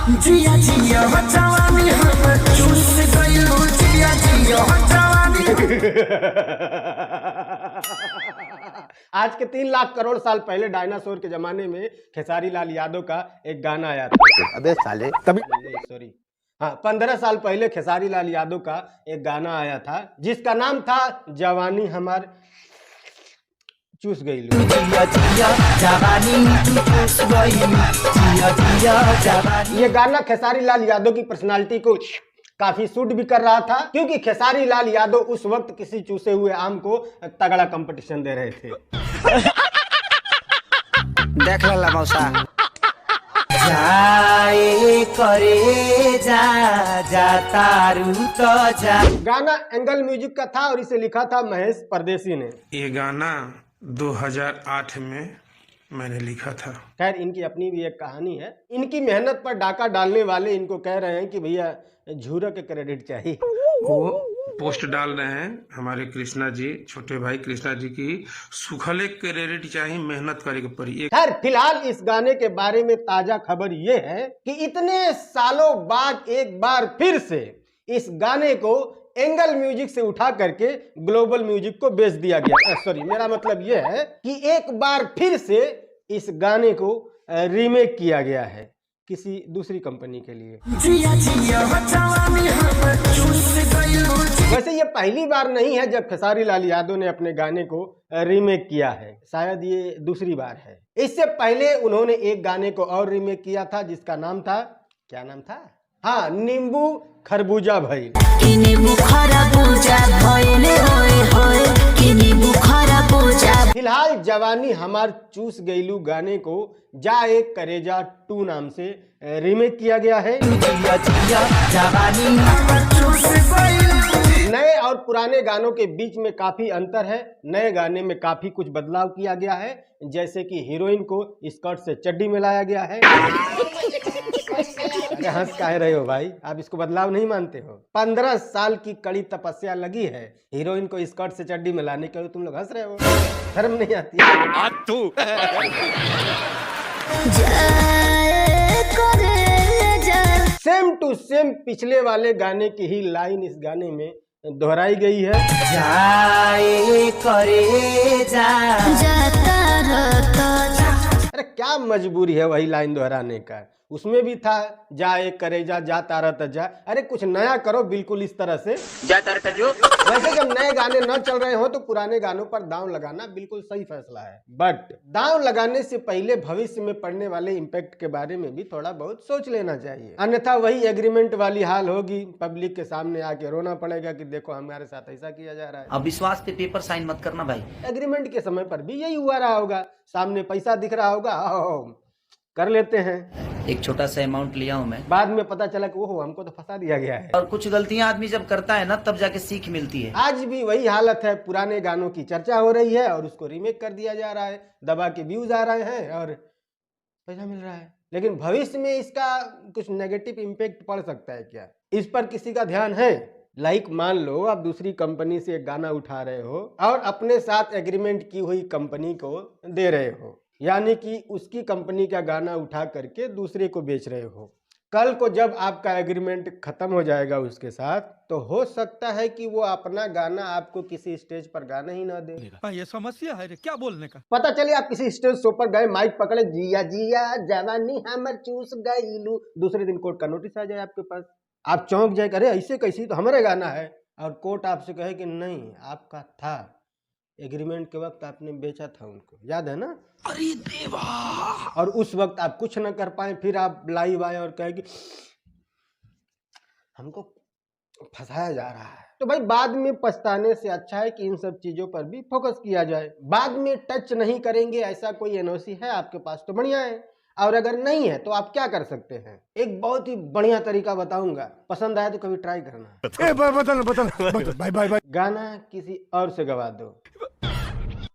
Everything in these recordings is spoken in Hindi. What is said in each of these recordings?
जिया जिया जवानी हमर चूस गइलू जिया जिया जवानी। आज के 3 लाख करोड़ साल पहले डायनासोर के जमाने में खेसारी लाल यादव का एक गाना आया था। अबे साले तभी सॉरी हाँ 15 साल पहले खेसारी लाल यादव का एक गाना आया था जिसका नाम था जवानी हमार चूस गई। ये गाना खेसारी लाल यादव की पर्सनालिटी को काफी सूट भी कर रहा था क्योंकि खेसारी लाल यादव उस वक्त किसी चूसे हुए आम को तगड़ा कंपटीशन दे रहे थे। देख ला मौसा जाए करे जा तारू तो जा। गाना एंगल म्यूजिक का था और इसे लिखा था महेश परदेसी ने। ये गाना 2008 में मैंने लिखा था। खैर इनकी अपनी भी एक कहानी है। इनकी मेहनत पर डाका डालने वाले इनको कह रहे हैं कि भैया झूरा के क्रेडिट चाहिए। वो पोस्ट डाल रहे हैं हमारे कृष्णा जी, छोटे भाई कृष्णा जी की सुखले क्रेडिट चाहिए, मेहनत करे के पड़ी। खैर फिलहाल इस गाने के बारे में ताजा खबर ये है कि इतने सालों बाद एक बार फिर से इस गाने को एंगल म्यूजिक से उठा करके ग्लोबल म्यूजिक को बेच दिया गया। सॉरी मेरा मतलब यह है कि एक बार फिर से इस गाने को रीमेक किया गया है किसी दूसरी कंपनी के लिए। वैसे ये पहली बार नहीं है जब खेसारी लाल यादव ने अपने गाने को रीमेक किया है, शायद ये दूसरी बार है। इससे पहले उन्होंने एक गाने को और रीमेक किया था जिसका नाम था, क्या नाम था, हाँ नींबू खरबूजा भइल। फिलहाल जवानी हमार चूस गईलू गाने को जा एक करेजा 2 नाम से रीमेक किया गया है। नए और पुराने गानों के बीच में काफी अंतर है। नए गाने में काफी कुछ बदलाव किया गया है, जैसे कि हीरोइन को स्कर्ट से चड्डी में लाया गया है। हंस काहे रहे हो भाई, आप इसको बदलाव नहीं मानते हो? 15 साल की कड़ी तपस्या लगी है हीरोइन को स्कर्ट से चड्डी में लाने के, तुम लोग हंस रहे हो, शर्म नहीं आती सेम टू सेम पिछले वाले गाने की ही लाइन इस गाने में दोहराई गई है। जाए करे अरे क्या मजबूरी है वही लाइन दोहराने का? उसमें भी था जाए करेजा जा तारा तजा। अरे कुछ नया करो बिल्कुल इस तरह से जा तारा तजो। वैसे जब नए गाने न चल रहे हो तो पुराने गानों पर दांव लगाना बिल्कुल सही फैसला है, बट दांव लगाने से पहले भविष्य में पड़ने वाले इम्पैक्ट के बारे में भी थोड़ा बहुत सोच लेना चाहिए, अन्यथा वही एग्रीमेंट वाली हाल होगी। पब्लिक के सामने आके रोना पड़ेगा कि देखो हमारे साथ ऐसा किया जा रहा है। अब विश्वास पे पेपर साइन मत करना भाई। एग्रीमेंट के समय पर भी यही हुआ रहा होगा, सामने पैसा दिख रहा होगा, कर लेते हैं। एक छोटा सा अमाउंट लिया हूँ मैं, बाद में पता चला कि ओहो हमको तो फंसा दिया गया है। और कुछ गलतियां आदमी जब करता है ना तब जाके सीख मिलती है। आज भी वही हालत है, पुराने गानों की चर्चा हो रही है और उसको रीमेक कर दिया जा रहा है, दबा के व्यूज आ रहे हैं और पैसा मिल रहा है। लेकिन भविष्य में इसका कुछ नेगेटिव इम्पैक्ट पड़ सकता है क्या, इस पर किसी का ध्यान है? लाइक मान लो आप दूसरी कंपनी से एक गाना उठा रहे हो और अपने साथ एग्रीमेंट की हुई कंपनी को दे रहे हो, यानी कि उसकी कंपनी का गाना उठा करके दूसरे को बेच रहे हो। कल को जब आपका एग्रीमेंट खत्म हो जाएगा उसके साथ, तो हो सकता है कि वो अपना गाना आपको किसी स्टेज पर गाना ही ना दे। ये समस्या है क्या बोलने का? पता चले आप किसी स्टेज शो पर गए, माइक पकड़े, जिया जिया जवानी हमर चूस गईलू, दूसरे दिन कोर्ट का नोटिस आ जाए आपके पास, आप चौंक जाए, अरे ऐसे कैसी, तो हमारे गाना है, और कोर्ट आपसे कहे कि नहीं आपका था, एग्रीमेंट के वक्त आपने बेचा था उनको, याद है ना? अरे देवा! और उस वक्त आप कुछ न कर पाए, फिर आप लाइव आए और कहे कि हमको फंसाया जा रहा है। तो भाई बाद में पछताने से अच्छा है कि इन सब चीजों पर भी फोकस किया जाए। बाद में टच नहीं करेंगे ऐसा कोई एनओसी है आपके पास तो बढ़िया है, और अगर नहीं है तो आप क्या कर सकते हैं? एक बहुत ही बढ़िया तरीका बताऊंगा, पसंद आया तो कभी ट्राई करना। बाय। गाना किसी और से गवा दो,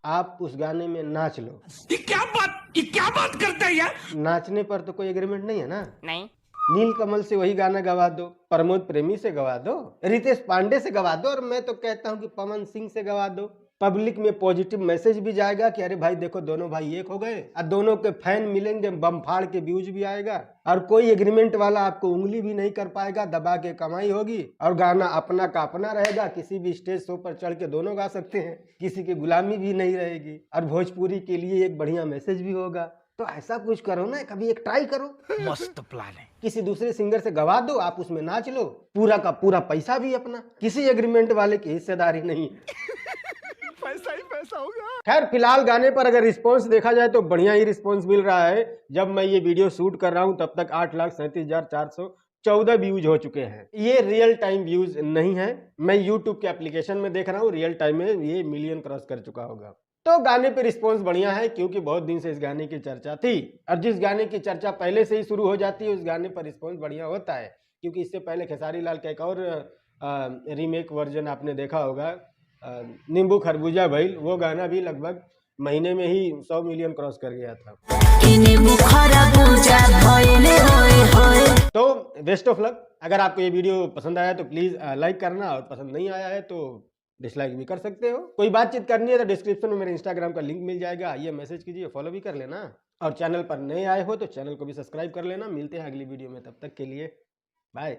आप उस गाने में नाच लो। ये क्या बात करते हैं यार? नाचने पर तो कोई एग्रीमेंट नहीं है ना? नहीं। नीलकमल से वही गाना गवा दो, प्रमोद प्रेमी से गवा दो, रितेश पांडे से गवा दो, और मैं तो कहता हूँ कि पवन सिंह से गवा दो। पब्लिक में पॉजिटिव मैसेज भी जाएगा कि अरे भाई देखो दोनों भाई एक हो गए, और दोनों के फैन मिलेंगे, बम फाड़ के व्यूज भी आएगा, और कोई एग्रीमेंट वाला आपको उंगली भी नहीं कर पाएगा, दबा के कमाई होगी, और गाना अपना का अपना रहेगा, किसी भी स्टेज शो पर चढ़ के दोनों गा सकते हैं, किसी की गुलामी भी नहीं रहेगी, और भोजपुरी के लिए एक बढ़िया मैसेज भी होगा। तो ऐसा कुछ करो ना, कभी एक ट्राई करो। मस्त प्लान है। किसी दूसरे सिंगर से गवा दो, आप उसमें नाच लो, पूरा का पूरा पैसा भी अपना, किसी एग्रीमेंट वाले की हिस्सेदारी नहीं। पैसा ही पैसा होगा। खैर फिलहाल गाने पर अगर रिस्पांस देखा जाए तो बढ़िया ही रिस्पांस मिल रहा है। जब मैं ये वीडियो शूट कर रहा हूं तब तक 8,37,414 व्यूज हो चुके हैं। ये रियल टाइम व्यूज नहीं है, मैं यूट्यूब के एप्लीकेशन में देख रहा हूँ, रियल टाइम में ये मिलियन क्रॉस कर चुका होगा। तो गाने पे रिस्पांस बढ़िया है, क्योंकि बहुत दिन से इस गाने की चर्चा थी, और जिस गाने की चर्चा पहले से ही शुरू हो जाती है उस गाने पर रिस्पांस बढ़िया होता है। क्योंकि इससे पहले खेसारी लाल का एक और रीमेक वर्जन आपने देखा होगा, नींबू खरबूजा भइल, वो गाना भी लगभग महीने में ही 100 मिलियन क्रॉस कर गया था। तो बेस्ट ऑफ लक। अगर आपको ये वीडियो पसंद आया तो प्लीज लाइक करना, और पसंद नहीं आया है तो डिसलाइक भी कर सकते हो। कोई बातचीत करनी है तो डिस्क्रिप्शन में मेरे इंस्टाग्राम का लिंक मिल जाएगा, आइए मैसेज कीजिए, फॉलो भी कर लेना, और चैनल पर नए आए हो तो चैनल को भी सब्सक्राइब कर लेना। मिलते हैं अगली वीडियो में, तब तक के लिए बाय।